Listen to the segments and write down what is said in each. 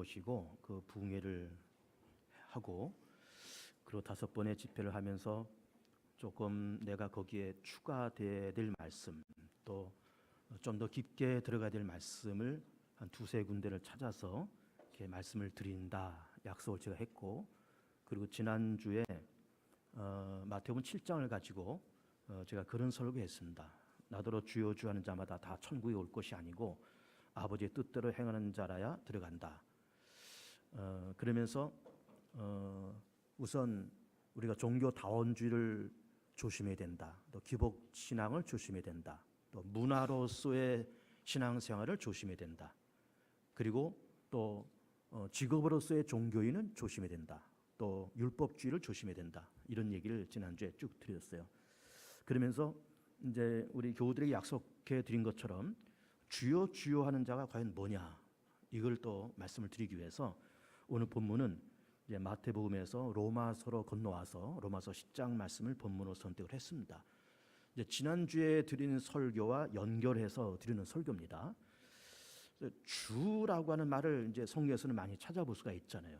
모시고 그 부흥회를 하고, 그리고 5번의 집회를 하면서 조금 내가 거기에 추가돼야 될 말씀, 또 좀 더 깊게 들어가야 될 말씀을 한 2-3군데를 찾아서 이렇게 말씀을 드린다 약속을 제가 했고, 그리고 지난주에 마태복음 7장을 가지고 제가 그런 설교했습니다. 나더러 주여 주여 하는 자마다 다 천국에 올 것이 아니고 아버지의 뜻대로 행하는 자라야 들어간다. 그러면서 우선 우리가 종교다원주의를 조심해야 된다. 또 기복신앙을 조심해야 된다. 또 문화로서의 신앙생활을 조심해야 된다. 그리고 또 직업으로서의 종교인은 조심해야 된다. 또 율법주의를 조심해야 된다. 이런 얘기를 지난주에 쭉 드렸어요. 그러면서 이제 우리 교우들에게 약속해 드린 것처럼 주여 주여 하는 자가 과연 뭐냐, 이걸 또 말씀을 드리기 위해서 오늘 본문은 이제 마태복음에서 로마서로 건너와서 로마서 10장 말씀을 본문으로 선택을 했습니다. 이제 지난주에 드린 설교와 연결해서 드리는 설교입니다. 주라고 하는 말을 이제 성경에서는 많이 찾아볼 수가 있잖아요.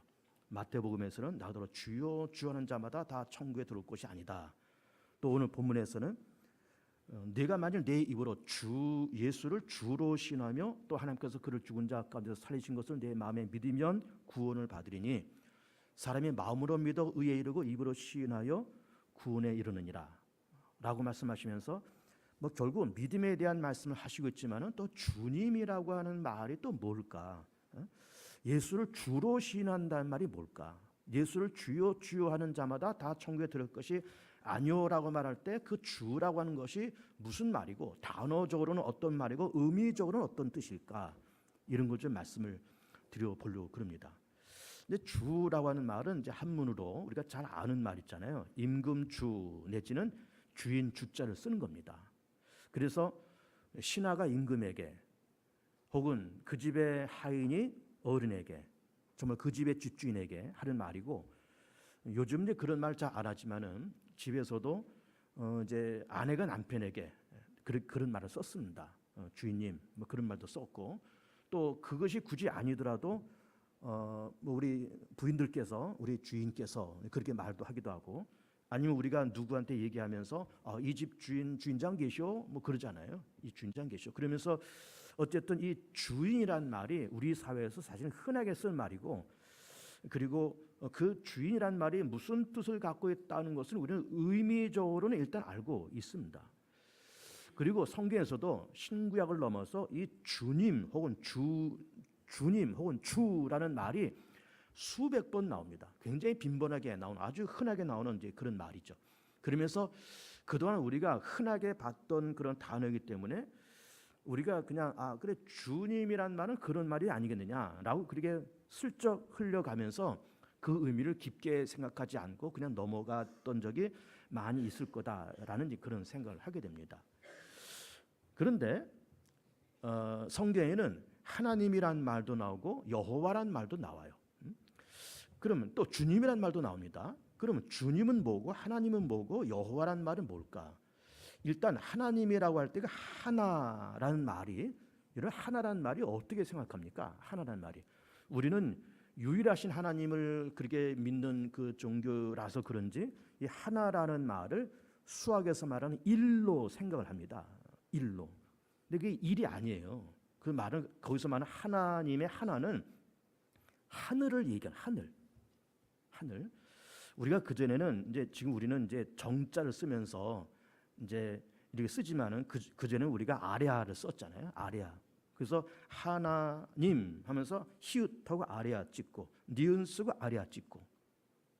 마태복음에서는 나더러 주여 주여 하는 자마다 다 천국에 들어올 것이 아니다. 또 오늘 본문에서는 내가 만일 내 입으로 주 예수를 주로 신하며 또 하나님께서 그를 죽은 자 가운데서 살리신 것을 내 마음에 믿으면 구원을 받으리니 사람이 마음으로 믿어 의에 이르고 입으로 시인하여 구원에 이르느니라 라고 말씀하시면서 결국 믿음에 대한 말씀을 하시고 있지만은 또 주님이라고 하는 말이 또 뭘까? 예수를 주로 시인한다는 말이 뭘까? 예수를 주여 주여 하는 자마다 다 천국에 들어갈 것이 아니오라고 말할 때 그 주라고 하는 것이 무슨 말이고, 단어적으로는 어떤 말이고, 의미적으로는 어떤 뜻일까? 이런 걸 좀 말씀을 드려보려고 그럽니다. 근데 주라고 하는 말은 이제 한문으로 우리가 잘 아는 말 있잖아요. 임금주 내지는 주인 주자를 쓰는 겁니다. 그래서 신하가 임금에게, 혹은 그 집의 하인이 어른에게, 정말 그 집의 집주인에게 하는 말이고, 요즘 이제 그런 말 잘 안 하지만은 집에서도 이제 아내가 남편에게 그런 말을 썼습니다. 주인님, 뭐 그런 말도 썼고, 또 그것이 굳이 아니더라도 뭐 우리 부인들께서, 우리 주인께서 그렇게 말도 하기도 하고, 아니면 우리가 누구한테 얘기하면서 이 집 주인장 계시오, 뭐 그러잖아요. 이 주인장 계시오. 그러면서 어쨌든 이 주인이란 말이 우리 사회에서 사실 흔하게 쓴 말이고, 그리고 그 주인이란 말이 무슨 뜻을 갖고 있다는 것을 우리는 의미적으로는 일단 알고 있습니다. 그리고 성경에서도 신구약을 넘어서 이 주님 혹은 주님 혹은 주라는 말이 수백 번 나옵니다. 굉장히 빈번하게 나오는, 아주 흔하게 나오는 이제 그런 말이죠. 그러면서 그동안 우리가 흔하게 봤던 그런 단어이기 때문에 우리가 그냥 그래 주님이란 말은 그런 말이 아니겠느냐라고 그렇게 슬쩍 흘려가면서 그 의미를 깊게 생각하지 않고 그냥 넘어갔던 적이 많이 있을 거다라는 그런 생각을 하게 됩니다. 그런데 성경에는 하나님이란 말도 나오고 여호와란 말도 나와요. 그러면 또 주님이란 말도 나옵니다. 그러면 주님은 뭐고 하나님은 뭐고 여호와란 말은 뭘까? 일단 하나님이라고 할 때 그 하나라는 말이, 이런 하나라는 말이 어떻게 생각합니까? 하나라는 말이, 우리는 유일하신 하나님을 그렇게 믿는 그 종교라서 그런지 이 하나라는 말을 수학에서 말하는 일로 생각을 합니다. 일로. 근데 그게 일이 아니에요. 그 말은, 거기서 말하는 하나님의 하나는 하늘을 얘기하는 하늘. 우리가 그전에는 이제 지금 우리는 이제 정자를 쓰면서 이제 이렇게 쓰지만은 그전에는 우리가 아레아를 썼잖아요. 아레아. 그래서 하나님 하면서 히읗하고 아레아 찍고, 니은 쓰고 아레아 찍고,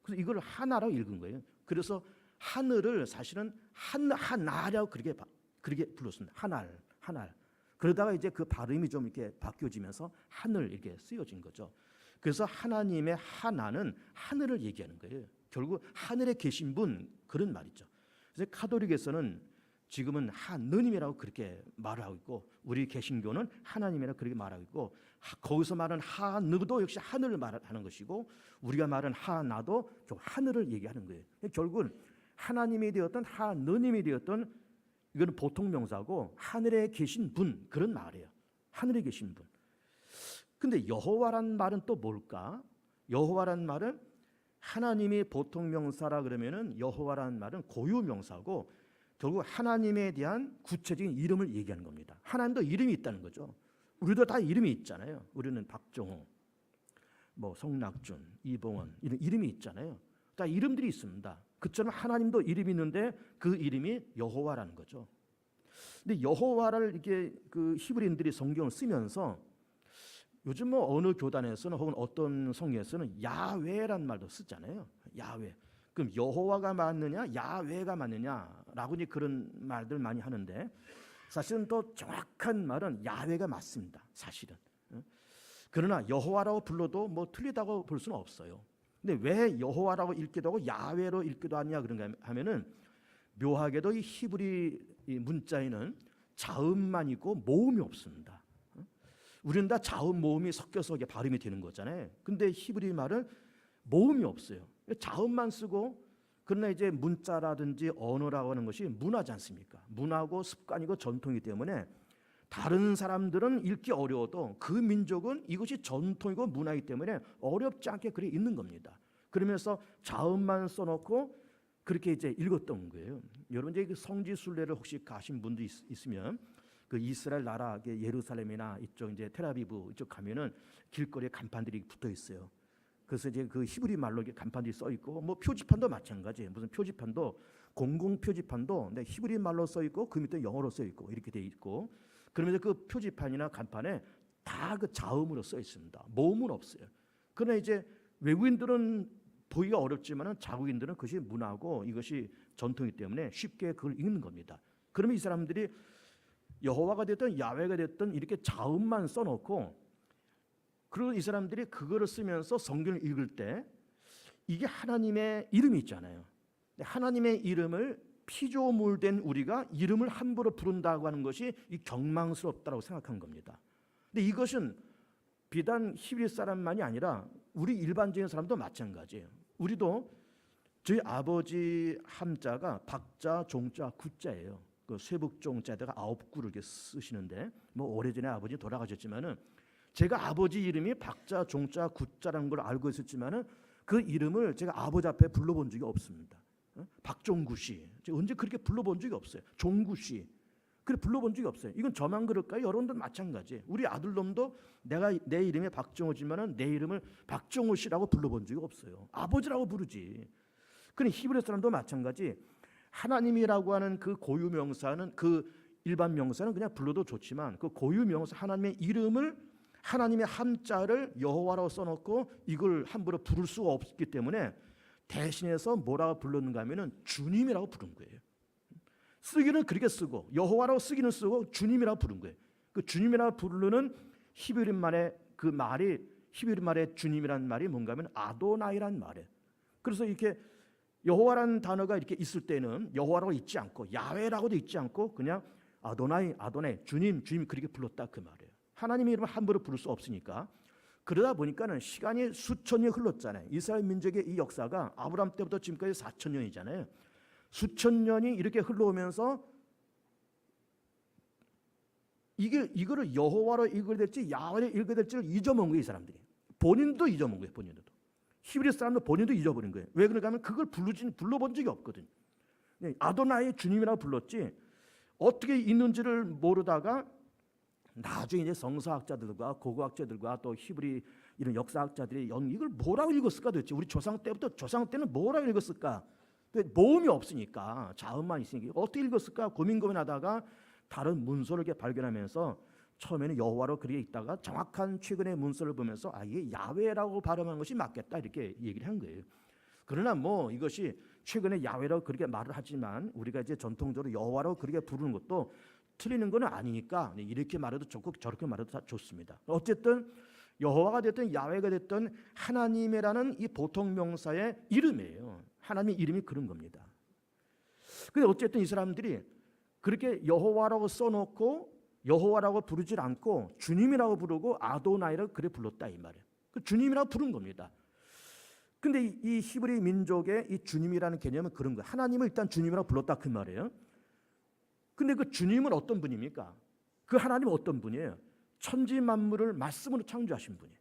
그래서 이걸 하나라고 읽은 거예요. 그래서 하늘을 사실은 하나라고 그렇게 불렀습니다. 하날. 그러다가 이제 그 발음이 좀 이렇게 바뀌어지면서 하늘 이렇게 쓰여진 거죠. 그래서 하나님의 하나는 하늘을 얘기하는 거예요. 결국 하늘에 계신 분, 그런 말이죠. 그래서 카톨릭에서는 지금은 하느님이라고 그렇게 말을 하고 있고, 우리 개신교는 하나님이라고 그렇게 말하고 있고, 거기서 말하는 하느도 역시 하늘을 말하는 것이고, 우리가 말하는 하나도 하늘을 얘기하는 거예요. 결국은 하나님이 되었던 하느님이 되었던, 이거는 보통 명사고 하늘에 계신 분, 그런 말이에요. 하늘에 계신 분. 근데 여호와란 말은 또 뭘까? 여호와란 말은 하나님이 보통 명사라 그러면은 여호와라는 말은 고유 명사고 결국 하나님에 대한 구체적인 이름을 얘기하는 겁니다. 하나님도 이름이 있다는 거죠. 우리도 다 이름이 있잖아요. 우리는 박종호, 뭐 성낙준, 이봉원 이런 이름이 있잖아요. 다 이름들이 있습니다. 그처럼 하나님도 이름이 있는데 그 이름이 여호와라는 거죠. 근데 여호와를 이렇게 그 히브리인들이 성경을 쓰면서 요즘 뭐 어느 교단에서는 혹은 어떤 성경에서는 야훼란 말도 쓰잖아요. 야훼. 그럼 여호와가 맞느냐, 야훼가 맞느냐라고 이제 그런 말들 많이 하는데 사실은 또 정확한 말은 야훼가 맞습니다. 사실은. 그러나 여호와라고 불러도 뭐 틀리다고 볼 수는 없어요. 근데 왜 여호와라고 읽기도 하고 야훼로 읽기도 하냐 그런가 하면은 묘하게도 이 히브리 문자에는 자음만 있고 모음이 없습니다. 우리는 다 자음 모음이 섞여서 이게 발음이 되는 거잖아요. 근데 히브리 말은 모음이 없어요. 자음만 쓰고 그러나 이제 문자라든지 언어라고 하는 것이 문화지 않습니까? 문화고 습관이고 전통이기 때문에 다른 사람들은 읽기 어려워도 그 민족은 이것이 전통이고 문화이기 때문에 어렵지 않게 글이 있는 겁니다. 그러면서 자음만 써놓고 그렇게 이제 읽었던 거예요. 여러분 이제 그 성지 순례를 혹시 가신 분도 있으면 그 이스라엘 나라 예루살렘이나 이쪽 이제 텔아비브 이쪽 가면은 길거리에 간판들이 붙어 있어요. 그래서 이제 그 히브리 말로 간판들이 써 있고 뭐 표지판도 마찬가지예요. 무슨 표지판도 공공 표지판도 근데 히브리 말로 써 있고 그 밑에 영어로 써 있고 이렇게 돼 있고 그러면서 그 표지판이나 간판에 다 그 자음으로 써 있습니다. 모음은 없어요. 그러나 이제 외국인들은 보기가 어렵지만은 자국인들은 그것이 문화고 이것이 전통이기 때문에 쉽게 그걸 읽는 겁니다. 그러면 이 사람들이 여호와가 됐든 야훼가 됐든 이렇게 자음만 써놓고 그리고 이 사람들이 그거를 쓰면서 성경을 읽을 때 이게 하나님의 이름이 있잖아요. 하나님의 이름을 피조물된 우리가 이름을 함부로 부른다고 하는 것이 이 경망스럽다고 생각한 겁니다. 근데 이것은 비단 히브리 사람만이 아니라 우리 일반적인 사람도 마찬가지예요. 우리도 저희 아버지 함자가 박자, 종자, 구자예요. 그 쇠북종자에다가 9구를 이렇게 쓰시는데 뭐 오래전에 아버지 돌아가셨지만은 제가 아버지 이름이 박자, 종자, 구자라는 걸 알고 있었지만은 그 이름을 제가 아버지 앞에 불러본 적이 없습니다. 박종구 씨, 제가 언제 그렇게 불러본 적이 없어요. 종구 씨, 그래 불러본 적이 없어요. 이건 저만 그럴까요? 여러분들 마찬가지예요. 우리 아들놈도 내가 내 이름이 박종호지만은 내 이름을 박종호 씨라고 불러본 적이 없어요. 아버지라고 부르지. 그래 히브리 사람도 마찬가지. 하나님이라고 하는 그 고유 명사는 그 일반 명사는 그냥 불러도 좋지만 그 고유 명사 하나님의 이름을 하나님의 함자를 여호와라고 써놓고 이걸 함부로 부를 수가 없기 때문에 대신해서 뭐라고 불렀는가 하면은 주님이라고 부른 거예요. 쓰기는 그렇게 쓰고 여호와라고 쓰기는 쓰고 주님이라고 부른 거예요. 그 주님이라고 부르는 히브리 말의 그 말이 히브리 말의 주님이라는 말이 뭔가 하면 아도나이란 말이에요. 그래서 이렇게 여호와라는 단어가 이렇게 있을 때는 여호와라고 있지 않고 야훼라고도 있지 않고 그냥 아도나이 주님 그렇게 불렀다 그 말이에요. 하나님의 이름을 함부로 부를 수 없으니까. 그러다 보니까는 시간이 수천 년이 흘렀잖아요. 이스라엘 민족의 이 역사가 아브라함 때부터 지금까지 4천 년이잖아요. 수천 년이 이렇게 흘러오면서 이거를 여호와로 읽어야 될지 야훼로 읽어야 될지를 잊어먹은 거예요. 이 사람들이. 본인도 잊어먹은 거예요. 본인도. 히브리 사람도 본인도 잊어버린 거예요. 왜 그런가 하면 그걸 불러본 적이 없거든. 아도나이 주님이라고 불렀지 어떻게 있는지를 모르다가 나중에 이제 성서학자들과 고고학자들과 또 히브리 이런 역사학자들이 이걸 뭐라고 읽었을까 도대체 우리 조상 때는 뭐라고 읽었을까? 모음이 없으니까 자음만 있으니까 어떻게 읽었을까 고민하다가 다른 문서를 이렇게 발견하면서 처음에는 여호와로 그렇게 있다가 정확한 최근의 문서를 보면서 이게 야훼라고 발음하는 것이 맞겠다 이렇게 얘기를 한 거예요. 그러나 뭐 이것이 최근에 야훼라고 그렇게 말을 하지만 우리가 이제 전통적으로 여호와로 그렇게 부르는 것도 틀리는 건 아니니까 이렇게 말해도 좋고 저렇게 말해도 다 좋습니다. 어쨌든 여호와가 됐든 야훼가 됐든 하나님이라는 이 보통 명사의 이름이에요. 하나님의 이름이 그런 겁니다. 근데 어쨌든 이 사람들이 그렇게 여호와라고 써놓고 여호와라고 부르질 않고 주님이라고 부르고 아도나이라고 그래 불렀다 이 말이에요. 그 주님이라고 부른 겁니다. 근데 이 히브리 민족의 이 주님이라는 개념은 그런 거예요. 하나님을 일단 주님이라고 불렀다 그 말이에요. 근데 그 주님은 어떤 분입니까? 그 하나님은 어떤 분이에요? 천지 만물을 말씀으로 창조하신 분이에요.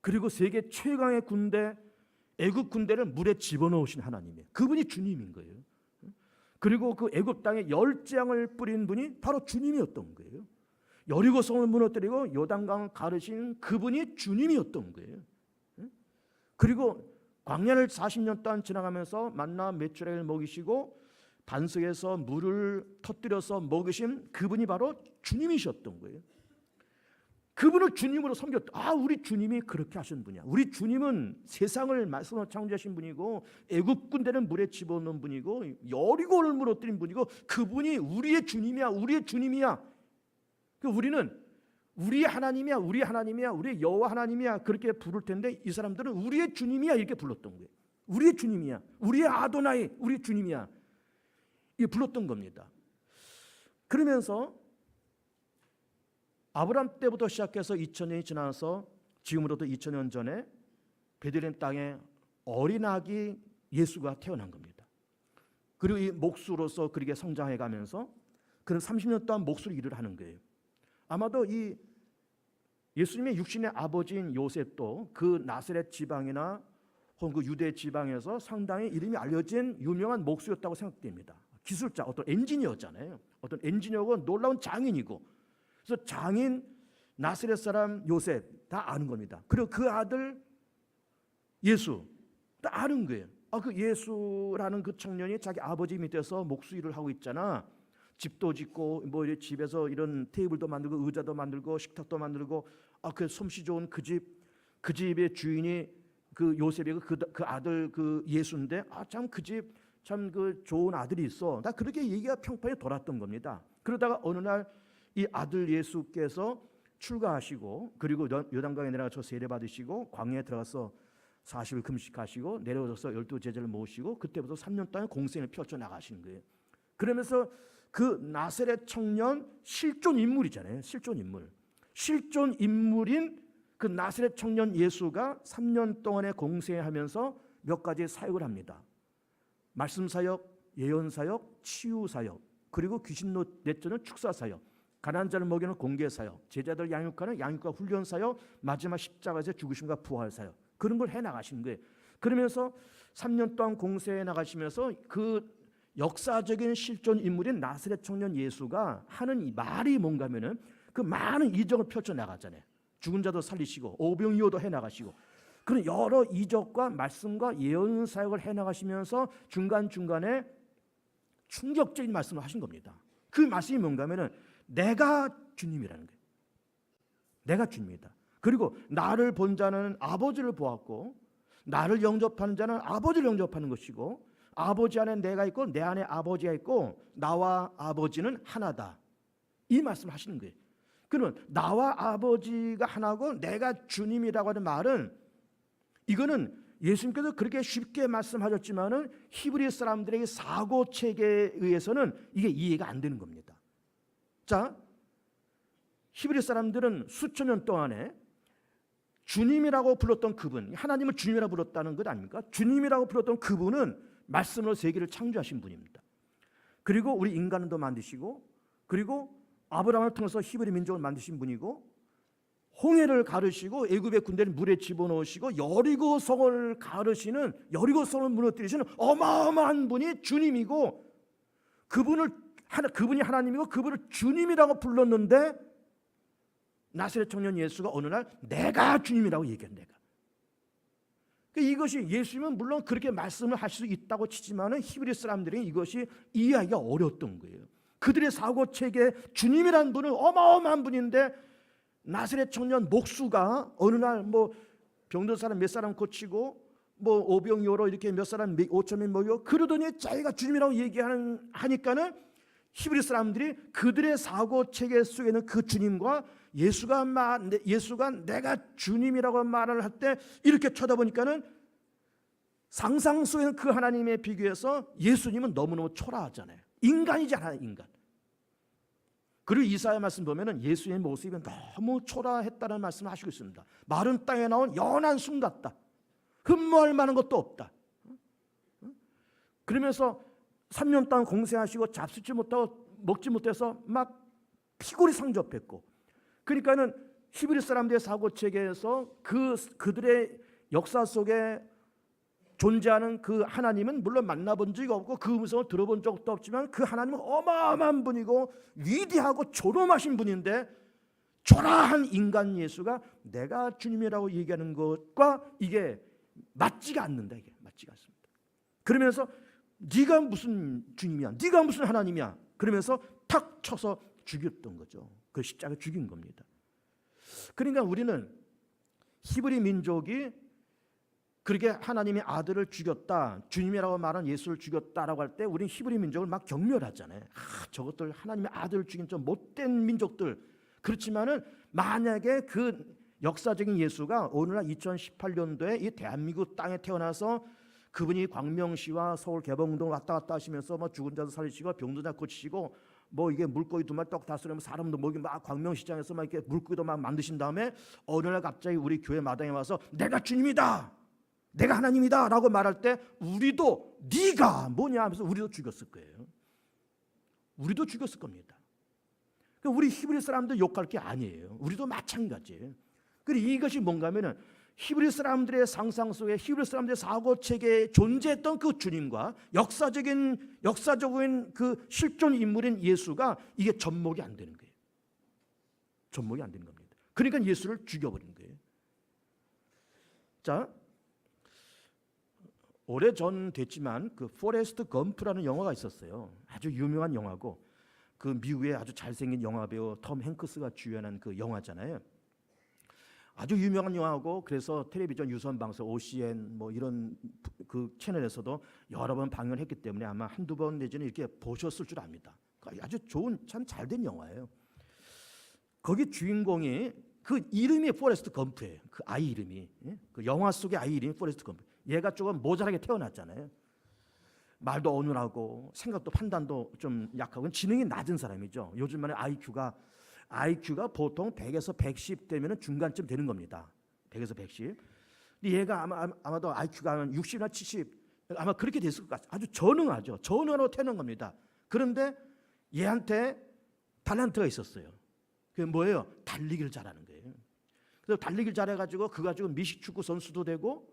그리고 세계 최강의 군대 애굽 군대를 물에 집어넣으신 하나님이에요. 그분이 주님인 거예요. 그리고 그 애굽 땅에 열재앙을 뿌린 분이 바로 주님이었던 거예요. 여리고성을 무너뜨리고 요단강을 가르신 그분이 주님이었던 거예요. 그리고 광야를 40년 동안 지나가면서 만나 메추라기를 먹이시고 반석에서 물을 터뜨려서 먹으신 그분이 바로 주님이셨던 거예요. 그분을 주님으로 섬겼다. 우리 주님이 그렇게 하신 분이야. 우리 주님은 세상을 말씀으로 창조하신 분이고 애굽 군대는 물에 집어넣은 분이고 여리고를 무너뜨린 분이고 그분이 우리의 주님이야. 우리의 주님이야. 우리는 우리 하나님이야. 우리 하나님이야. 우리 여호와 하나님이야. 그렇게 부를 텐데 이 사람들은 우리의 주님이야 이렇게 불렀던 거예요. 우리의 주님이야. 우리의 아도나이. 우리 주님이야. 이게 불렀던 겁니다. 그러면서 아브라함 때부터 시작해서 2000년이 지나서 지금으로부터 2000년 전에 베들레헴 땅에 어린 아기 예수가 태어난 겁니다. 그리고 이 목수로서 그렇게 성장해 가면서 그는 30년 동안 목수로 일을 하는 거예요. 아마도 이 예수님의 육신의 아버지인 요셉도 그 나사렛 지방이나 혹은 그 유대 지방에서 상당히 이름이 알려진 유명한 목수였다고 생각됩니다. 기술자, 어떤 엔지니어잖아요. 어떤 엔지니어고 놀라운 장인이고, 그래서 장인 나사렛 사람 요셉 다 아는 겁니다. 그리고 그 아들 예수 다 아는 거예요. 그 예수라는 그 청년이 자기 아버지 밑에서 목수 일을 하고 있잖아. 집도 짓고 뭐 집에서 이런 테이블도 만들고 의자도 만들고 식탁도 만들고 그 솜씨 좋은 그 집의 주인이 그 요셉이고 그 아들 그 예수인데 참 그 집 참 그 좋은 아들이 있어. 나 그렇게 얘기가 평판에 돌았던 겁니다. 그러다가 어느 날 이 아들 예수께서 출가하시고 그리고 요단강에 내려가서 세례 받으시고 광야에 들어가서 40일 금식하시고 내려오셔서 12제자를 모으시고 그때부터 3년 동안 공생을 펼쳐 나가신 거예요. 그러면서 그 나사렛 청년 실존 인물이잖아요. 실존 인물. 실존 인물인 그 나사렛 청년 예수가 3년 동안의 공생하면서 몇 가지 사역을 합니다. 말씀 사역, 예언 사역, 치유 사역, 그리고 귀신 내쫓는 축사 사역, 가난한 자를 먹이는 공개 사역, 제자들 양육하는 양육과 훈련 사역, 마지막 십자가에서 죽으심과 부활 사역, 그런 걸 해 나가신 거예요. 그러면서 3년 동안 공세해 나가시면서 그 역사적인 실존 인물인 나사렛 청년 예수가 하는 이 말이 뭔가 하면은 그 많은 이적을 펼쳐 나가잖아요. 죽은 자도 살리시고 오병이어도 해 나가시고 그런 여러 이적과 말씀과 예언 사역을 해 나가시면서 중간중간에 충격적인 말씀을 하신 겁니다. 그 말씀이 뭔가 하면은 내가 주님이라는 거예요. 내가 주님이다. 그리고 나를 본 자는 아버지를 보았고 나를 영접하는 자는 아버지를 영접하는 것이고 아버지 안에 내가 있고 내 안에 아버지가 있고 나와 아버지는 하나다. 이 말씀을 하시는 거예요. 그러면 나와 아버지가 하나고 내가 주님이라고 하는 말은 이거는 예수님께서 그렇게 쉽게 말씀하셨지만은 히브리 사람들의 사고 체계에 의해서는 이게 이해가 안 되는 겁니다. 자, 히브리 사람들은 수천 년 동안에 주님이라고 불렀던 그분, 하나님을 주님이라고 불렀다는 것 아닙니까? 주님이라고 불렀던 그분은 말씀으로 세계를 창조하신 분입니다. 그리고 우리 인간도 만드시고 그리고 아브라함을 통해서 히브리 민족을 만드신 분이고 홍해를 가르시고 애굽의 군대를 물에 집어넣으시고 여리고성을 가르시는 여리고성을 무너뜨리시는 어마어마한 분이 주님이고 그분이 하나님이고 그분을 주님이라고 불렀는데 나사렛 청년 예수가 어느 날 내가 주님이라고 얘기한 내가. 이것이 예수님은 물론 그렇게 말씀을 하실 수 있다고 치지만은 히브리 사람들이 이것이 이해하기가 어려웠던 거예요. 그들의 사고 체계에 주님이라는 분은 어마어마한 분인데 나사렛 청년 목수가 어느 날 뭐 병든 사람 몇 사람 고치고 뭐 오병이어로 이렇게 몇 사람 5,000명 먹이고 그러더니 자기가 주님이라고 하니까는 히브리 사람들이 그들의 사고 체계 속에는 그 주님과 예수가 내가 주님이라고 말을 할 때 이렇게 쳐다보니까는 상상 속에는 그 하나님에 비교해서 예수님은 너무너무 초라하잖아요. 인간이지 않아요, 인간. 그리고 이사야 말씀 보면은 예수의 모습이 너무 초라했다는 말씀을 하시고 있습니다. 마른 땅에 나온 연한 순 같다. 흠모할 만한 것도 없다. 그러면서 3년 동안 공생하시고 잡수지 못하고 먹지 못해서 막 피골이 상접했고 그러니까는 히브리 사람들의 사고 체계에서 그들의 역사 속에 존재하는 그 하나님은 물론 만나본 적이 없고 그 음성을 들어본 적도 없지만 그 하나님은 어마어마한 분이고 위대하고 존엄하신 분인데 초라한 인간 예수가 내가 주님이라고 얘기하는 것과 이게 맞지가 않는다. 이게 맞지가 않습니다. 그러면서 네가 무슨 주님이야? 네가 무슨 하나님이야? 그러면서 탁 쳐서 죽였던 거죠. 그 십자가에 죽인 겁니다. 그러니까 우리는 히브리 민족이 그렇게 하나님의 아들을 죽였다, 주님이라고 말한 예수를 죽였다라고 할 때 우리는 히브리 민족을 막 경멸하잖아요. 저것들 하나님의 아들을 죽인 좀 못된 민족들. 그렇지만은 만약에 그 역사적인 예수가 오늘날 2018년도에 이 대한민국 땅에 태어나서 그분이 광명시와 서울 개봉동 왔다 갔다 하시면서 뭐 죽은 자도 살리시고 병든 자 고치시고 뭐 이게 물고기 두 마리 떡 다스리면 사람도 먹이 막 광명시장에서 막 이렇게 물고기도 막 만드신 다음에 어느 날 갑자기 우리 교회 마당에 와서 내가 주님이다, 내가 하나님이다 라고 말할 때 우리도 네가 뭐냐 하면서 우리도 죽였을 거예요. 우리도 죽였을 겁니다. 우리 히브리 사람들 욕할 게 아니에요. 우리도 마찬가지예요. 그리고 이것이 뭔가 하면은 히브리 사람들의 상상 속에 히브리 사람들의 사고 체계에 존재했던 그 주님과 역사적인 그 실존 인물인 예수가 이게 접목이 안 되는 거예요. 접목이 안 되는 겁니다. 그러니까 예수를 죽여버린 거예요. 자, 오래전 됐지만 그 포레스트 검프라는 영화가 있었어요. 아주 유명한 영화고 그 미국의 아주 잘생긴 영화배우 톰 행크스가 주연한 그 영화잖아요. 아주 유명한 영화고 그래서 텔레비전 유선 방송 OCN 뭐 이런 그 채널에서도 여러 번 방영했기 때문에 아마 한두 번 내지는 이렇게 보셨을 줄 압니다. 아주 좋은 참 잘된 영화예요. 거기 주인공이 그 이름이 포레스트 검프예요. 그 아이 이름이 그 영화 속의 아이 이름이 포레스트 검프. 얘가 조금 모자라게 태어났잖아요. 말도 어눌하고 생각도 판단도 좀 약하고 지능이 낮은 사람이죠. 요즘 말에 IQ가 보통 100에서 110 되면 중간쯤 되는 겁니다. 100에서 110. 근데 얘가 아마도 IQ가 한 60이나 70 아마 그렇게 됐을 것 같아요. 아주 전능하죠. 전능으로 태어난 겁니다. 그런데 얘한테 탤런트가 있었어요. 그게 뭐예요? 달리기를 잘하는 거예요. 그래서 달리기를 잘해가지고 그 가지고 미식축구 선수도 되고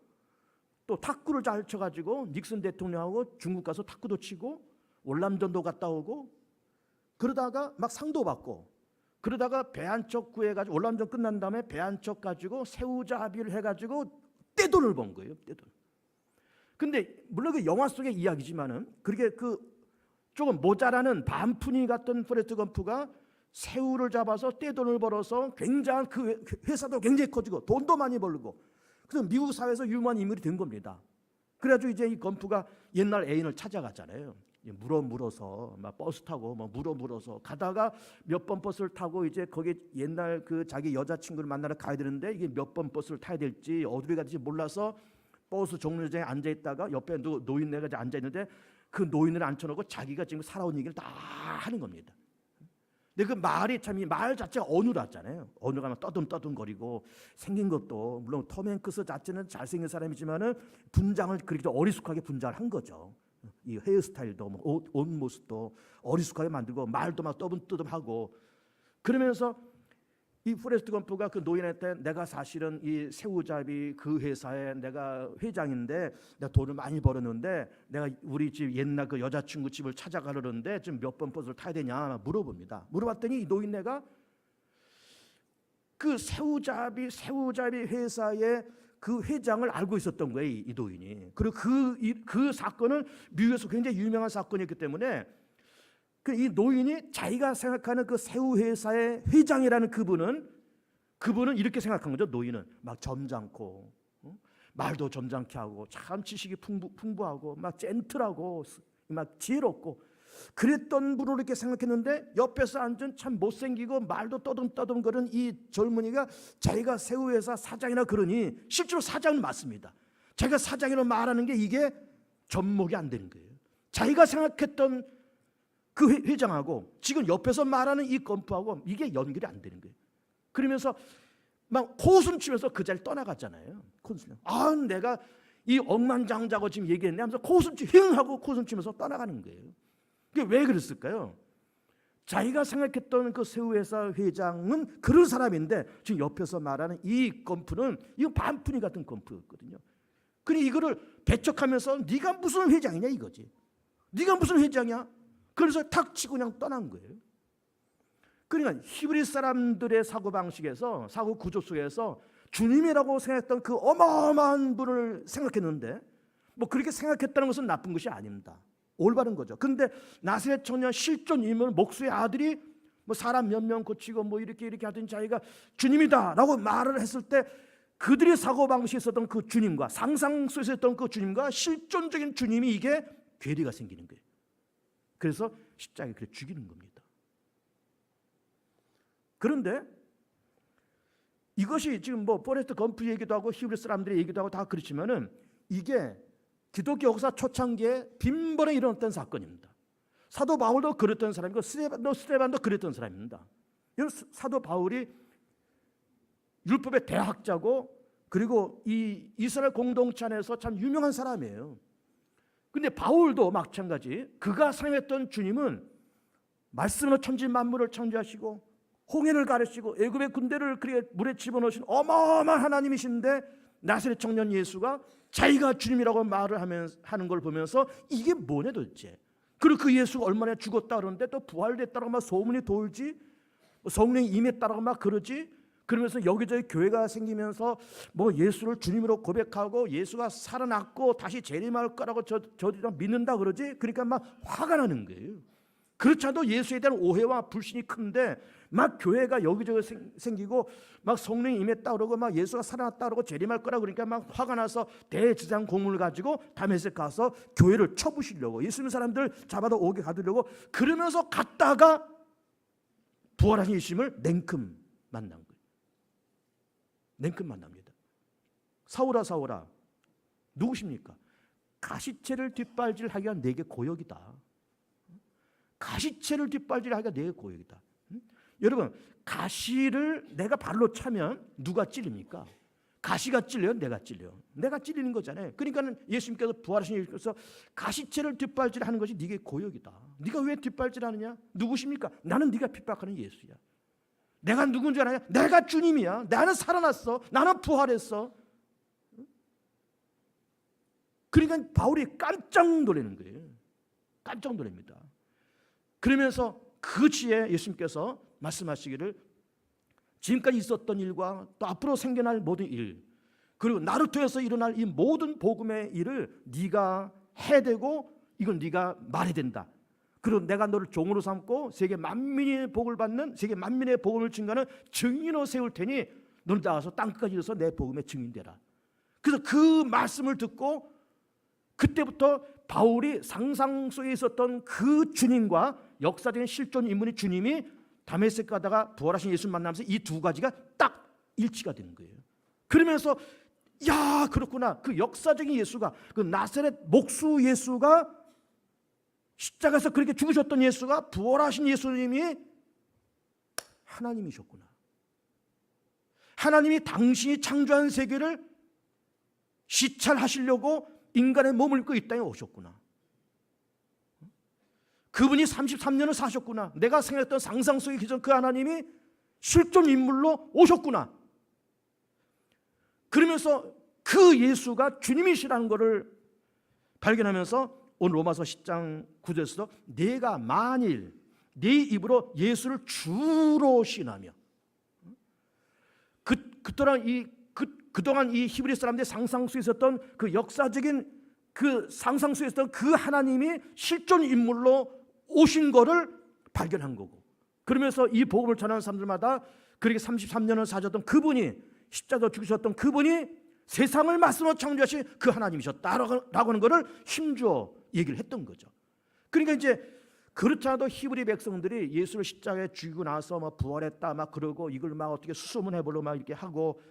또 탁구를 잘 쳐가지고 닉슨 대통령하고 중국 가서 탁구도 치고 월남전도 갔다 오고 그러다가 막 상도 받고 그러다가 배 한 척 구해가지고 월남전 끝난 다음에 배 한 척 가지고 새우잡이를 해가지고 떼돈을 번 거예요. 떼돈. 근데 물론 그 영화 속의 이야기지만은 그렇게 그 조금 모자라는 반푼이 같던 포레스트 검프가 새우를 잡아서 떼돈을 벌어서 굉장한 그 회사도 굉장히 커지고 돈도 많이 벌고 그래서 미국 사회에서 유명한 인물이 된 겁니다. 그래가지고 이제 이 검프가 옛날 애인을 찾아갔잖아요. 물어서 막 버스 타고 막 물어서 가다가 몇 번 버스를 타고 이제 거기 옛날 그 자기 여자친구를 만나러 가야 되는데 이게 몇 번 버스를 타야 될지 어디를 가야 될지 몰라서 버스 정류장에 앉아 있다가 옆에 노인네가 앉아 있는데 그 노인을 앉혀놓고 자기가 지금 살아온 얘기를 다 하는 겁니다. 근데 그 말이 참 이 말 자체가 어눌하잖아요. 어눌하면 떠듬거리고 생긴 것도 물론 톰 행크스 자체는 잘생긴 사람이지만은 분장을 그렇게 어리숙하게 분장을 한 거죠. 이 헤어스타일도 뭐 옷 모습도 어리숙하게 만들고 말도 막 떠듬떠듬하고 그러면서 이 포레스트 검프가 그 노인한테 내가 사실은 이 새우잡이 그 회사에 내가 회장인데 내가 돈을 많이 벌었는데 내가 우리 집 옛날 그 여자친구 집을 찾아가려는데 지금 몇 번 버스를 타야 되냐 물어봅니다. 물어봤더니 이 노인네가 그 새우잡이 회사의 그 회장을 알고 있었던 거예요. 이 노인이. 그리고 그 사건은 미국에서 굉장히 유명한 사건이었기 때문에 이 노인이 자기가 생각하는 그 새우 회사의 회장이라는 그분은 이렇게 생각한 거죠. 노인은 막 점잖고 말도 점잖게 하고 참 지식이 풍부하고 막 젠틀하고 막 지혜롭고 그랬던 분으로 이렇게 생각했는데 옆에서 앉은 참 못생기고 말도 떠듬거리는 이 젊은이가 자기가 새우 회사 사장이나 그러니 실제로 사장은 맞습니다. 자기가 사장이라고 말하는 게 이게 접목이 안 되는 거예요. 자기가 생각했던 그 회장하고 지금 옆에서 말하는 이 검프하고 이게 연결이 안 되는 거예요. 그러면서 막 코웃음 치면서 그 자리를 떠나갔잖아요. 내가 이 억만장자고 지금 얘기했네 하면서 코웃음 하고 코웃음 치면서 떠나가는 거예요. 그게 왜 그랬을까요? 자기가 생각했던 그 새우회사 회장은 그런 사람인데 지금 옆에서 말하는 이 건프는 이거 반푼이 같은 건프였거든요. 그러니 이거를 배척하면서 네가 무슨 회장이냐 이거지. 네가 무슨 회장이야? 그래서 탁 치고 그냥 떠난 거예요. 그러니까 히브리 사람들의 사고방식에서, 사고 구조 속에서 주님이라고 생각했던 그 어마어마한 분을 생각했는데, 뭐 그렇게 생각했다는 것은 나쁜 것이 아닙니다. 올바른 거죠. 근데 나사렛 청년 실존 인물 목수의 아들이 뭐 사람 몇 명 고치고 뭐 이렇게 하던 자기가 주님이다라고 말을 했을 때 그들의 사고방식에 있었던 그 주님과, 상상 속에서 있었던 그 주님과 실존적인 주님이 이게 괴리가 생기는 거예요. 그래서 십자가에 그래 죽이는 겁니다. 그런데 이것이 지금 뭐 포레스트 검프 얘기도 하고 히브리 사람들의 얘기도 하고 다 그렇지만은 이게 기독교 역사 초창기에 빈번에 일어났던 사건입니다. 사도 바울도 그랬던 사람이고 스데반도 그랬던 사람입니다. 사도 바울이 율법의 대학자고 그리고 이 이스라엘 공동체 안에서 참 유명한 사람이에요. 근데 바울도 마찬가지, 그가 생각했던 주님은 말씀으로 천지 만물을 창조하시고 홍해를 가르시고 애굽의 군대를 그렇게 물에 집어넣으신 어마어마한 하나님이신데 나사렛 청년 예수가 자기가 주님이라고 말을 하는 걸 보면서 이게 뭐냐 도대체. 그리고 그 예수가 얼마나 죽었다 그러는데 또 부활됐다고 막 소문이 돌지, 성령이 임했다고 막 그러지. 그러면서 여기저기 교회가 생기면서 뭐 예수를 주님으로 고백하고 예수가 살아났고 다시 재림할 거라고 저들이 믿는다 그러지. 그러니까 막 화가 나는 거예요. 그렇지 않아도 예수에 대한 오해와 불신이 큰데 막 교회가 여기저기 생기고 막 성령이 임했다 그러고 막 예수가 살아났다 그러고 재림할 거라 그러니까 막 화가 나서 대제사장 공문을 가지고 다메섹 가서 교회를 쳐부시려고, 예수 믿는 사람들 잡아다 오게 가두려고 그러면서 갔다가 부활하신 예수님을 냉큼 만난 거예요. 냉큼 만납니다. 사울아 사울아 누구십니까? 가시채를 뒷발질하기가 내게 고역이다. 가시채를 뒷발질하기가 내게 고역이다. 여러분, 가시를 내가 발로 차면 누가 찔립니까? 가시가 찔려요? 내가 찔려요? 내가 찔리는 거잖아요. 그러니까 예수님께서 부활하신 예수께서 가시채를 뒷발질하는 것이 네게 고역이다. 네가 왜 뒷발질하느냐? 누구십니까? 나는 네가 핍박하는 예수야. 내가 누군 줄 아냐? 내가 주님이야. 나는 살아났어. 나는 부활했어. 그러니까 바울이 깜짝 놀라는 거예요. 깜짝 놀랍니다. 그러면서 그 시에 예수님께서 말씀하시기를 지금까지 있었던 일과 또 앞으로 생겨날 모든 일, 그리고 나를 통해서 일어날 이 모든 복음의 일을 네가 해대고 이건 네가 말해야 된다. 그리고 내가 너를 종으로 삼고 세계 만민의 복을 받는, 세계 만민의 복음을 증거하는 증인으로 세울 테니 너는 나가서 땅끝까지 이르러서 내 복음의 증인되라. 그래서 그 말씀을 듣고 그때부터 바울이 상상 속에 있었던 그 주님과 역사적인 실존 인물의 주님이 다메섹 가다가 부활하신 예수를 만나면서 이 두 가지가 딱 일치가 되는 거예요. 그러면서 야 그렇구나, 그 역사적인 예수가, 그 나사렛 목수 예수가, 십자가에서 그렇게 죽으셨던 예수가, 부활하신 예수님이 하나님이셨구나. 하나님이 당신이 창조한 세계를 시찰하시려고 인간의 몸을 입고 이 땅에 오셨구나. 그분이 33년을 사셨구나. 내가 생각했던 상상 속에 계신 그 하나님이 실존 인물로 오셨구나. 그러면서 그 예수가 주님이시라는 것을 발견하면서 오늘 로마서 10장 9절에서도 내가 만일 네 입으로 예수를 주로 신하며, 그동안 이 히브리 사람들의 상상 속에 있었던 그 역사적인 그 상상 속에 있었던 그 하나님이 실존 인물로 오신 것을 발견한 거고, 그러면서 이 복음을 전하는 사람들마다 그렇게 33년을 사셨던 그분이, 십자가에 죽으셨던 그분이 세상을 말씀으로 창조하신 그 하나님이셨다라고 하는 것을 힘주어 얘기를 했던 거죠. 그러니까 이제 그렇지 않아도 히브리 백성들이 예수를 십자가에 죽이고 나서 막 부활했다 막 그러고 이걸 막 어떻게 수소문해보려고 막 이렇게 하고,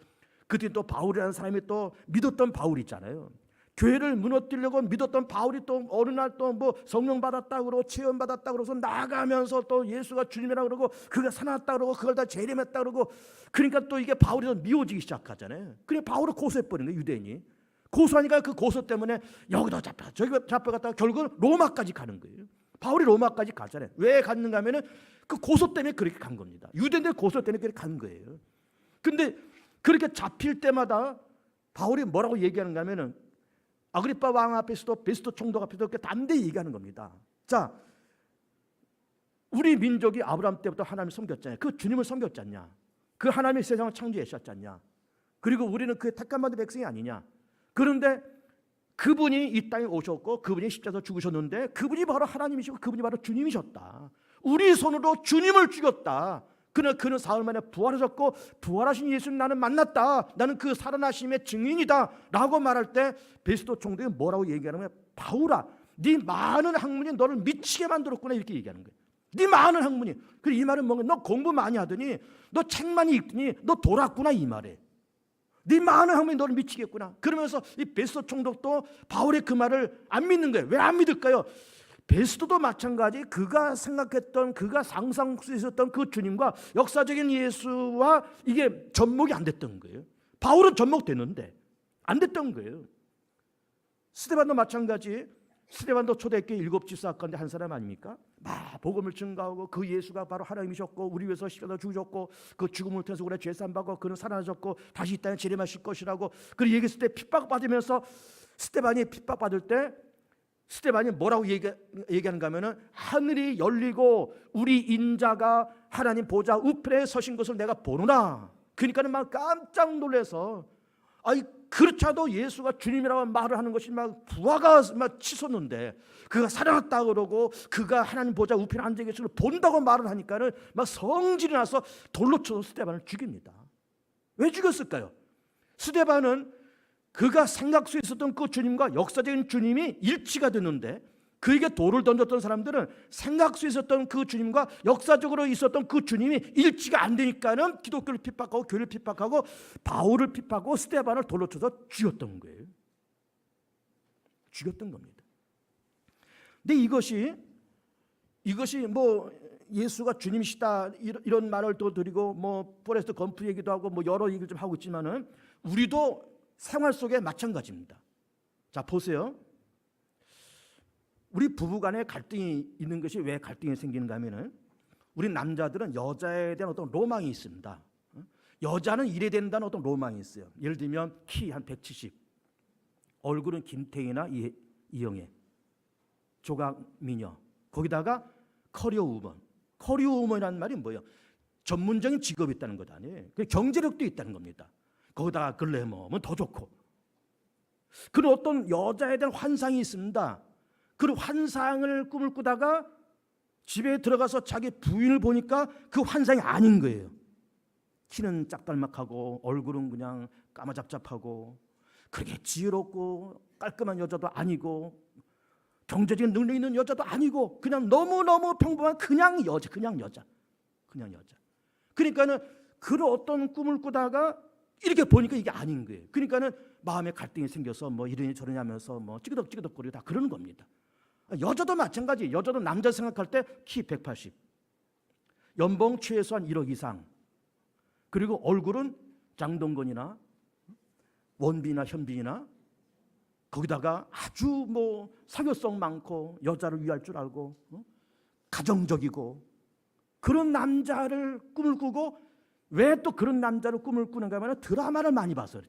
그때 또 바울이라는 사람이 또 믿었던 바울 있잖아요. 교회를 무너뜨리려고 믿었던 바울이 또 어느 날 또 뭐 성령 받았다 그러고 체험 받았다 그러고서 나가면서 또 예수가 주님이라 그러고 그가 살아났다 그러고 그걸 다 재림했다 그러고, 그러니까 또 이게 바울이 더 미워지기 시작하잖아요. 그래 바울을 고소해버린 거예요, 유대인이. 고소하니까 그 고소 때문에 여기도 잡혀 저기도 잡혀갔다가 결국은 로마까지 가는 거예요. 바울이 로마까지 갔잖아요. 왜 갔는가 하면은 그 고소 때문에 그렇게 간 겁니다. 유대인들 고소 때문에 그렇게 간 거예요. 근데 그렇게 잡힐 때마다 바울이 뭐라고 얘기하는가 하면은 아그리파 왕 앞에서도 베스토 총독 앞에서도 그렇게 담대히 얘기하는 겁니다. 자, 우리 민족이 아브라함 때부터 하나님을 섬겼잖아요. 그 주님을 섬겼지 않냐? 그 하나님이 세상을 창조하셨지 않냐? 그리고 우리는 그의 택함받은 백성이 아니냐? 그런데 그분이 이 땅에 오셨고 그분이 십자가에서 죽으셨는데 그분이 바로 하나님이시고 그분이 바로 주님이셨다. 우리 손으로 주님을 죽였다. 그러나 그는 사흘 만에 부활하셨고 부활하신 예수님 나는 만났다. 나는 그 살아나심의 증인이다 라고 말할 때 베스토 총독이 뭐라고 얘기하는 거야? 바울아, 네 많은 학문이 너를 미치게 만들었구나 이렇게 얘기하는 거예요. 네 많은 학문이. 그래, 이 말은 뭔가 너 공부 많이 하더니 너 책 많이 읽더니 너 돌았구나 이 말에. 네 많은 학문이 너를 미치겠구나. 그러면서 이 베스토 총독도 바울의 그 말을 안 믿는 거예요. 왜 안 믿을까요? 베스토도 마찬가지 그가 생각했던 그가 상상 속에 있었던 그 주님과 역사적인 예수와 이게 접목이 안 됐던 거예요. 바울은 접목됐는데 안 됐던 거예요. 스데반도 마찬가지. 스데반도 초대교회 7집사 가운데 한 사람 아닙니까? 막 복음을 증거하고 그 예수가 바로 하나님이셨고 우리 위해서 십자가에 죽으셨고 그 죽음을 통해서 우리가 죄 사함 받고 그는 살아나셨고 다시 이 땅에 재림하실 것이라고 그렇게 얘기했을 때 핍박받으면서 스데반이 핍박받을 때 스데반이 뭐라고 얘기하는가 하면은 하늘이 열리고 우리 인자가 하나님 보좌 우편에 서신 것을 내가 보노라. 그러니까는 막 깜짝 놀라서 아니 그렇지 않아도 예수가 주님이라고 말을 하는 것이 막 부하가 막 치솟는데 그가 살아났다 그러고 그가 하나님 보좌 우편에 앉아 계신 걸 본다고 말을 하니까는 막 성질이 나서 돌로 쳐서 스데반을 죽입니다. 왜 죽였을까요? 스데반은 그가 생각 속에 있었던 그 주님과 역사적인 주님이 일치가 됐는데 그에게 돌을 던졌던 사람들은 생각 속에 있었던 그 주님과 역사적으로 있었던 그 주님이 일치가 안 되니까는 기독교를 핍박하고 교회를 핍박하고 바울을 핍박하고 스데반을 돌로 쳐서 죽였던 거예요. 죽였던 겁니다. 근데 이것이 뭐 예수가 주님이시다 이런 말을 또 드리고 뭐 포레스트 검프 얘기도 하고 뭐 여러 얘기를 좀 하고 있지만은 우리도 생활 속에 마찬가지입니다. 자, 보세요. 우리 부부간에 갈등이 있는 것이 왜 갈등이 생기는가 하면은 우리 남자들은 여자에 대한 어떤 로망이 있습니다. 여자는 이래야 된다는 어떤 로망이 있어요. 예를 들면 키 한 170, 얼굴은 김태희나 이영애, 조각미녀, 거기다가 커리어 우먼. 커리어 우먼이라는 말이 뭐예요? 전문적인 직업이 있다는 것 아니에요. 경제력도 있다는 겁니다. 거기다가 글래머면 더 좋고. 그런 어떤 여자에 대한 환상이 있습니다. 그 환상을 꿈을 꾸다가 집에 들어가서 자기 부인을 보니까 그 환상이 아닌 거예요. 키는 짝달막하고 얼굴은 그냥 까마잡잡하고 그렇게 지혜롭고 깔끔한 여자도 아니고 경제적인 능력 있는 여자도 아니고 그냥 너무너무 평범한 그냥 여자. 그러니까는 그런 어떤 꿈을 꾸다가 이렇게 보니까 이게 아닌 거예요. 그러니까는 마음에 갈등이 생겨서 뭐 이러니 저러니 하면서 뭐 찌그덕찌그덕거리고 다 그러는 겁니다. 여자도 마찬가지. 여자도 남자 생각할 때 키 180, 연봉 최소한 1억 이상, 그리고 얼굴은 장동건이나 원빈이나 현빈이나 거기다가 아주 뭐 사교성 많고 여자를 위할 줄 알고 가정적이고 그런 남자를 꿈을 꾸고 왜 또 그런 남자를 꿈을 꾸는가 하면 드라마를 많이 봤어요.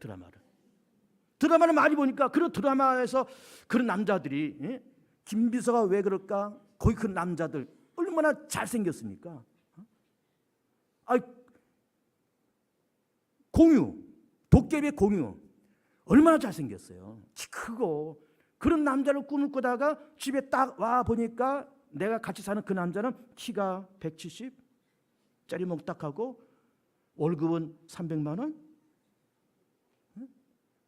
드라마를 많이 보니까 그런 드라마에서 그런 남자들이 김비서가 왜 그럴까? 거기 그 남자들 얼마나 잘생겼습니까? 공유, 도깨비의 공유 얼마나 잘생겼어요. 키 크고 그런 남자를 꿈을 꾸다가 집에 딱 와 보니까 내가 같이 사는 그 남자는 키가 170, 짜리몽딱하고 월급은 300만 원?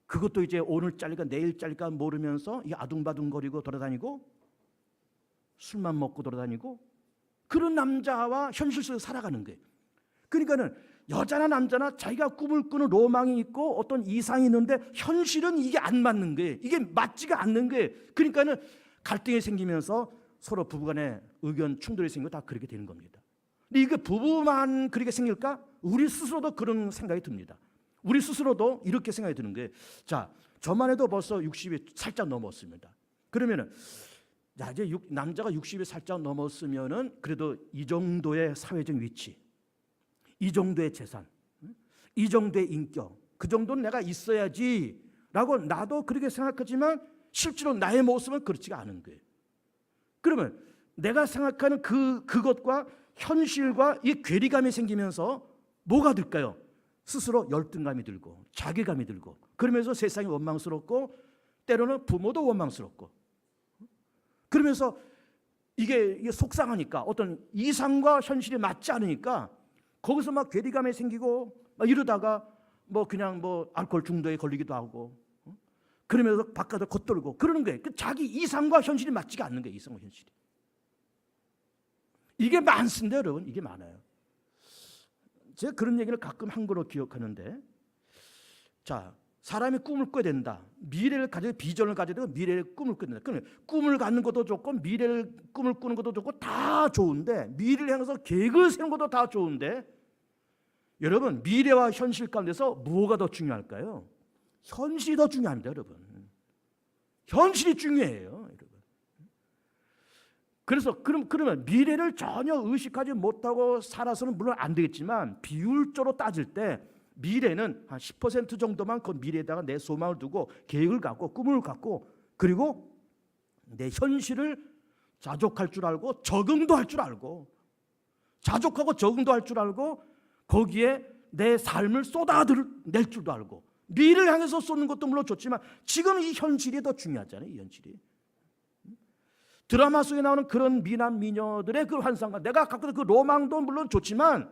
그것도 이제 오늘 잘릴까 내일 잘릴까 모르면서 아둥바둥거리고 돌아다니고 술만 먹고 돌아다니고 그런 남자와 현실 속에서 살아가는 거예요. 그러니까는 여자나 남자나 자기가 꿈을 꾸는 로망이 있고 어떤 이상이 있는데 현실은 이게 안 맞는 거예요. 이게 맞지가 않는 거예요. 그러니까는 갈등이 생기면서 서로 부부간에 의견 충돌이 생기고 다 그렇게 되는 겁니다. 근데 이게 부부만 그렇게 생길까? 우리 스스로도 그런 생각이 듭니다. 우리 스스로도 이렇게 생각이 드는 게 자, 저만 해도 벌써 60이 살짝 넘었습니다. 그러면은 이제 남자가 60이 살짝 넘었으면은 그래도 이 정도의 사회적 위치, 이 정도의 재산, 이 정도의 인격, 그 정도는 내가 있어야지라고 나도 그렇게 생각하지만 실제로 나의 모습은 그렇지가 않은 거예요. 그러면 내가 생각하는 그것과 현실과 이 괴리감이 생기면서 뭐가 들까요? 스스로 열등감이 들고 자괴감이 들고 그러면서 세상이 원망스럽고 때로는 부모도 원망스럽고 그러면서 이게 속상하니까 어떤 이상과 현실이 맞지 않으니까 거기서 막 괴리감이 생기고 막 이러다가 뭐 그냥 뭐 알코올 중독에 걸리기도 하고 그러면서 바깥을 겉돌고 그러는 거예요. 자기 이상과 현실이 맞지가 않는 거예요. 이상과 현실이. 이게 많습니다, 여러분. 이게 많아요. 제가 그런 얘기를 가끔 한 거로 기억하는데, 자, 사람이 꿈을 꿔야 된다. 미래를 가지고 비전을 가져야 되고 미래의 꿈을 꿔야 된다. 그러면 꿈을 갖는 것도 좋고 미래를 꿈을 꾸는 것도 좋고 다 좋은데 미래를 향해서 계획을 세우는 것도 다 좋은데 여러분 미래와 현실 가운데서 뭐가 더 중요할까요? 현실이 더 중요합니다, 여러분. 현실이 중요해요, 여러분. 그래서 그러면 미래를 전혀 의식하지 못하고 살아서는 물론 안 되겠지만 비율적으로 따질 때 미래는 한 10% 정도만 그 미래에다가 내 소망을 두고 계획을 갖고 꿈을 갖고 그리고 내 현실을 자족할 줄 알고 적응도 할 줄 알고 자족하고 적응도 할 줄 알고 거기에 내 삶을 쏟아낼 줄도 알고 미래를 향해서 쏟는 것도 물론 좋지만 지금 이 현실이 더 중요하잖아요. 이 현실이. 드라마 속에 나오는 그런 미남 미녀들의 그 환상과 내가 갖고 있는 그 로망도 물론 좋지만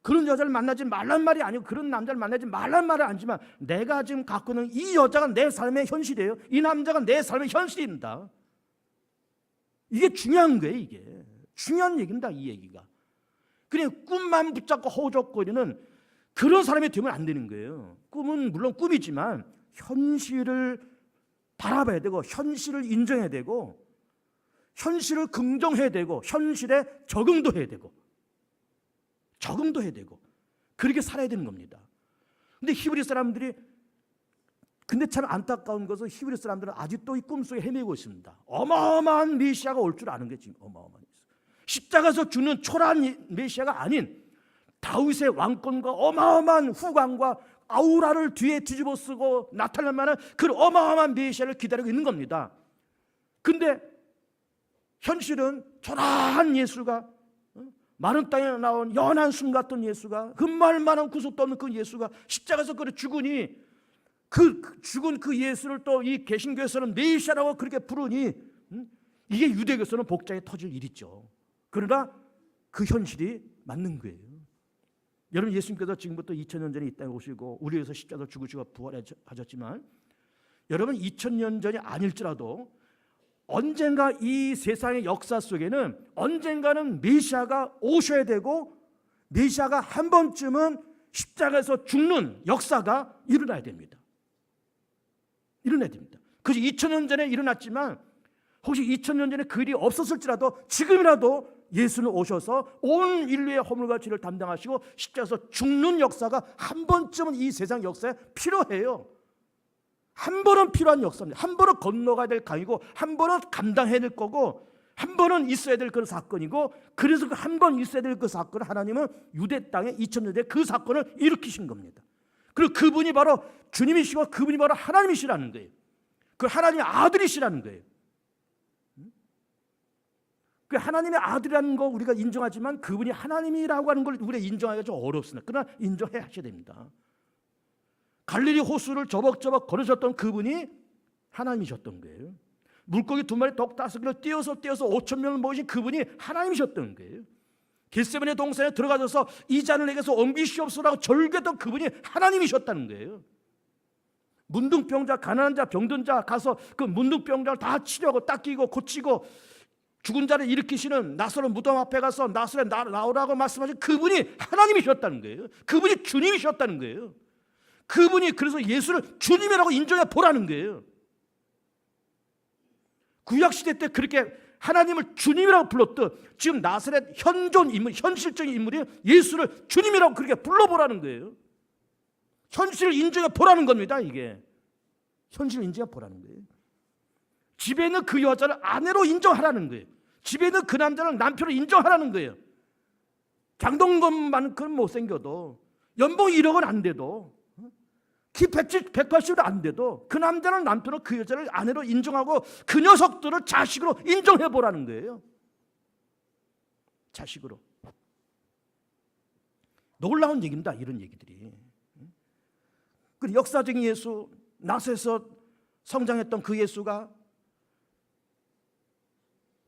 그런 여자를 만나지 말란 말이 아니고 그런 남자를 만나지 말란 말은 아니지만 내가 지금 갖고 있는 이 여자가 내 삶의 현실이에요. 이 남자가 내 삶의 현실입니다. 이게 중요한 거예요. 이게 중요한 얘기입니다. 이 얘기가. 그냥 꿈만 붙잡고 허우적거리는 그런 사람이 되면 안 되는 거예요. 꿈은 물론 꿈이지만 현실을 바라봐야 되고 현실을 인정해야 되고 현실을 긍정해야 되고 현실에 적응도 해야 되고 그렇게 살아야 되는 겁니다. 근데 히브리 사람들이 근데 참 안타까운 것은 히브리 사람들은 아직도 이 꿈속에 헤매고 있습니다. 어마어마한 메시아가 올 줄 아는 게 지금 어마어마한 십자가에서 주는 초라한 메시아가 아닌 다윗의 왕권과 어마어마한 후광과 아우라를 뒤에 뒤집어 쓰고 나타날 만한 그 어마어마한 메시아를 기다리고 있는 겁니다. 근데 현실은 초라한 예수가 마른 땅에 나온 연한 순 같은 예수가 흠말만한 구속도 없는 그 예수가 십자가에서 그래 죽으니 죽은 그 예수를 또 이 개신교에서는 메시아라고 그렇게 부르니 이게 유대교에서는 복장이 터질 일이죠. 그러나 그 현실이 맞는 거예요. 여러분 예수님께서 지금부터 2000년 전에 이 땅에 오시고 우리 위해서 십자가에서 죽으시고 부활하셨지만 여러분 2000년 전이 아닐지라도 언젠가 이 세상의 역사 속에는 언젠가는 메시아가 오셔야 되고 메시아가 한 번쯤은 십자가에서 죽는 역사가 일어나야 됩니다. 일어나야 됩니다. 그것이 2000년 전에 일어났지만 혹시 2000년 전에 그 일이 없었을지라도 지금이라도 예수는 오셔서 온 인류의 허물과 죄를 담당하시고 십자가에서 죽는 역사가 한 번쯤은 이 세상 역사에 필요해요. 한 번은 필요한 역사입니다. 한 번은 건너가야 될 강이고 한 번은 감당해야 될 거고 한 번은 있어야 될 그런 사건이고 그래서 그 한 번 있어야 될 그 사건을 하나님은 유대 땅에 2000년 전에 그 사건을 일으키신 겁니다. 그리고 그분이 바로 주님이시고 그분이 바로 하나님이시라는 거예요. 그 하나님의 아들이시라는 거예요. 그 하나님의 아들이라는 거 우리가 인정하지만 그분이 하나님이라고 하는 걸 우리가 인정하기가 좀 어렵습니다. 그러나 인정해 하셔야 됩니다. 갈릴리 호수를 저벅저벅 걸으셨던 그분이 하나님이셨던 거예요. 물고기 2마리 독 5개를 띄어서 5,000명을 모으신 그분이 하나님이셨던 거예요. 겟세마네 동산에 들어가셔서 이 잔을 내게서 옮기시옵소서라고 절규했던 그분이 하나님이셨다는 거예요. 문둥병자, 가난한 자, 병든 자 가서 그 문둥병자를 다 치료하고 닦이고 고치고 죽은 자를 일으키시는 나사로 무덤 앞에 가서 나사로 나오라고 말씀하신 그분이 하나님이셨다는 거예요. 그분이 주님이셨다는 거예요. 그분이 그래서 예수를 주님이라고 인정해 보라는 거예요. 구약시대 때 그렇게 하나님을 주님이라고 불렀듯 지금 나사렛 현존 인물, 현실적인 인물이 예수를 주님이라고 그렇게 불러보라는 거예요. 현실을 인정해 보라는 겁니다. 이게 현실을 인정해 보라는 거예요. 집에 있는 그 여자를 아내로 인정하라는 거예요. 집에 있는 그 남자를 남편으로 인정하라는 거예요. 장동건만큼 못생겨도, 연봉 1억은 안 돼도, 키 180도 안 돼도 그 남자는 남편으로 그 여자를 아내로 인정하고 그 녀석들을 자식으로 인정해보라는 거예요. 자식으로. 놀라운 얘기입니다. 이런 얘기들이. 그 역사적인 예수, 나사렛에서 성장했던 그 예수가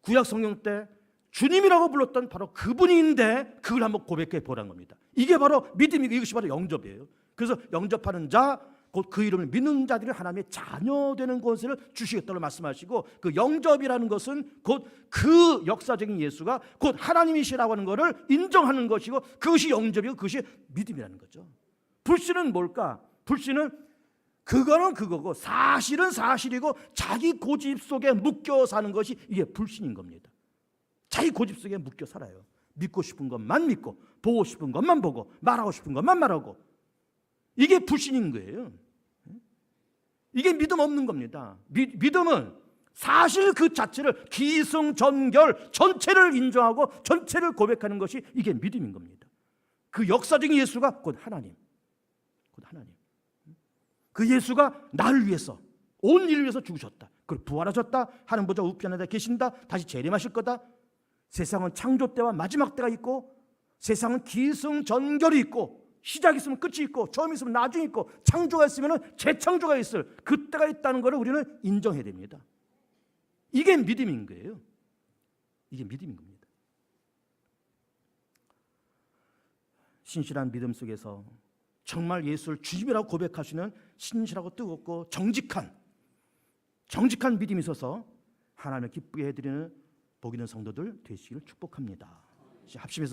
구약 성경 때 주님이라고 불렀던 바로 그분인데 그걸 한번 고백해 보라는 겁니다. 이게 바로 믿음이고 이것이 바로 영접이에요. 그래서 영접하는 자, 곧 그 이름을 믿는 자들이 하나님의 자녀 되는 것을 주시겠다고 말씀하시고, 그 영접이라는 것은 곧 그 역사적인 예수가 곧 하나님이시라고 하는 것을 인정하는 것이고, 그것이 영접이고 그것이 믿음이라는 거죠. 불신은 뭘까? 불신은 그거는 그거고 사실은 사실이고 자기 고집 속에 묶여 사는 것이 이게 불신인 겁니다. 자기 고집 속에 묶여 살아요. 믿고 싶은 것만 믿고, 보고 싶은 것만 보고, 말하고 싶은 것만 말하고, 이게 불신인 거예요. 이게 믿음 없는 겁니다. 믿음은 사실 그 자체를 기승전결 전체를 인정하고 전체를 고백하는 것이 이게 믿음인 겁니다. 그 역사적인 예수가 곧 하나님, 곧 하나님. 그 예수가 나를 위해서, 온 인류를 위해서 죽으셨다. 그리고 부활하셨다. 하나님 보좌 우편에 계신다. 다시 재림하실 거다. 세상은 창조 때와 마지막 때가 있고, 세상은 기승전결이 있고, 시작이 있으면 끝이 있고, 처음이 있으면 나중이 있고, 창조가 있으면 재창조가 있을 그때가 있다는 것을 우리는 인정해야 됩니다. 이게 믿음인 거예요. 이게 믿음인 겁니다. 신실한 믿음 속에서 정말 예수를 주님이라고 고백하시는 신실하고 뜨겁고 정직한 믿음이 있어서 하나님을 기쁘게 해드리는 복 있는 성도들 되시기를 축복합니다. 합심해서